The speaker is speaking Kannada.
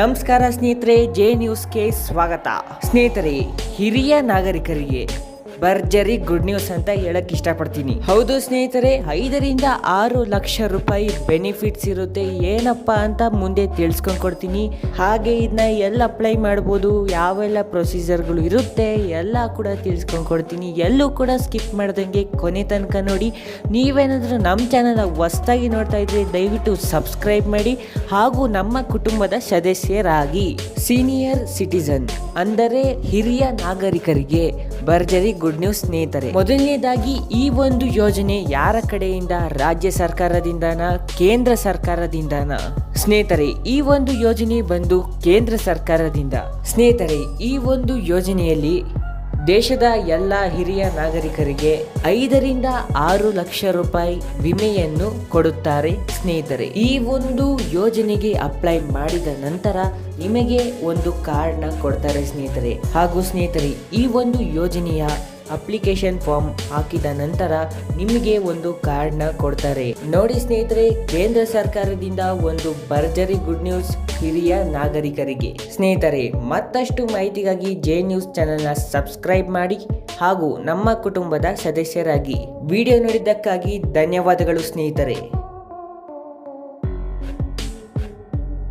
ನಮಸ್ಕಾರ ಸ್ನೇಹಿತರೆ, ಜೆ ನ್ಯೂಸ್ಗೆ ಸ್ವಾಗತ. ಸ್ನೇಹಿತರೆ, ಹಿರಿಯ ನಾಗರಿಕರಿಗೆ ಭರ್ಜರಿ ಗುಡ್ ನ್ಯೂಸ್ ಅಂತ ಹೇಳಕ್ ಇಷ್ಟಪಡ್ತೀನಿ. ಹೌದು ಸ್ನೇಹಿತರೆ, 5 ಲಕ್ಷ ರೂಪಾಯಿ ಬೆನಿಫಿಟ್ಸ್ ಇರುತ್ತೆ. ಏನಪ್ಪ ಅಂತ ಮುಂದೆ ಕೊಡ್ತೀನಿ. ಹಾಗೆ ಇದನ್ನ ಎಲ್ಲ ಅಪ್ಲೈ ಮಾಡ್ಬೋದು, ಯಾವೆಲ್ಲ ಪ್ರೊಸೀಜರ್ಗಳು ಇರುತ್ತೆ ಎಲ್ಲ ಕೂಡ ಕೊಡ್ತೀನಿ. ಎಲ್ಲೂ ಕೂಡ ಸ್ಕಿಪ್ ಮಾಡ್ದಂಗೆ ಕೊನೆ ತನಕ ನೋಡಿ. ನೀವೇನಾದರೂ ನಮ್ಮ ಚಾನಲ್ನ ಹೊಸದಾಗಿ ನೋಡ್ತಾ ಇದ್ರೆ ದಯವಿಟ್ಟು ಸಬ್ಸ್ಕ್ರೈಬ್ ಮಾಡಿ ಹಾಗೂ ನಮ್ಮ ಕುಟುಂಬದ ಸದಸ್ಯರಾಗಿ. ಸೀನಿಯರ್ ಸಿಟಿಸನ್ ಅಂದರೆ ಹಿರಿಯ ನಾಗರಿಕರಿಗೆ ಭರ್ಜರಿ ಗುಡ್ ನ್ಯೂಸ್ ಸ್ನೇಹಿತರೆ. ಮೊದಲನೇದಾಗಿ ಈ ಒಂದು ಯೋಜನೆ ಯಾರ ಕಡೆಯಿಂದ? ರಾಜ್ಯ ಸರ್ಕಾರದಿಂದನಾ, ಕೇಂದ್ರ ಸರ್ಕಾರದಿಂದನಾ? ಸ್ನೇಹಿತರೆ, ಈ ಒಂದು ಯೋಜನೆ ಬಂದು ಕೇಂದ್ರ ಸರ್ಕಾರದಿಂದ. ಸ್ನೇಹಿತರೆ, ಈ ಒಂದು ಯೋಜನೆಯಲ್ಲಿ ದೇಶದ ಎಲ್ಲ ಹಿರಿಯ ನಾಗರಿಕರಿಗೆ 5 ಲಕ್ಷ ರೂಪಾಯಿ ವಿಮೆಯನ್ನು ಕೊಡುತ್ತಾರೆ ಸ್ನೇಹಿತರೆ. ಈ ಒಂದು ಯೋಜನೆಗೆ ಅಪ್ಲೈ ಮಾಡಿದ ನಂತರ ನಿಮಗೆ ಒಂದು ಕಾರ್ಡ್ನ ಕೊಡ್ತಾರೆ ಸ್ನೇಹಿತರೆ. ಹಾಗೂ ಸ್ನೇಹಿತರೆ, ಈ ಒಂದು ಯೋಜನೆಯ ಅಪ್ಲಿಕೇಶನ್ ಫಾರ್ಮ್ ಹಾಕಿದ ನಂತರ ನಿಮಗೆ ಒಂದು ಕಾರ್ಡ್ನ ಕೊಡ್ತಾರೆ. ನೋಡಿ ಸ್ನೇಹಿತರೆ, ಕೇಂದ್ರ ಸರ್ಕಾರದಿಂದ ಒಂದು ಭರ್ಜರಿ ಗುಡ್ ನ್ಯೂಸ್ ಹಿರಿಯ ನಾಗರಿಕರಿಗೆ. ಸ್ನೇಹಿತರೆ, ಮತ್ತಷ್ಟು ಮಾಹಿತಿಗಾಗಿ ಜೆ ನ್ಯೂಸ್ ಚಾನೆಲ್ನ ಸಬ್ಸ್ಕ್ರೈಬ್ ಮಾಡಿ ಹಾಗೂ ನಮ್ಮ ಕುಟುಂಬದ ಸದಸ್ಯರಾಗಿ. ವಿಡಿಯೋ ನೋಡಿದ್ದಕ್ಕಾಗಿ ಧನ್ಯವಾದಗಳು ಸ್ನೇಹಿತರೆ.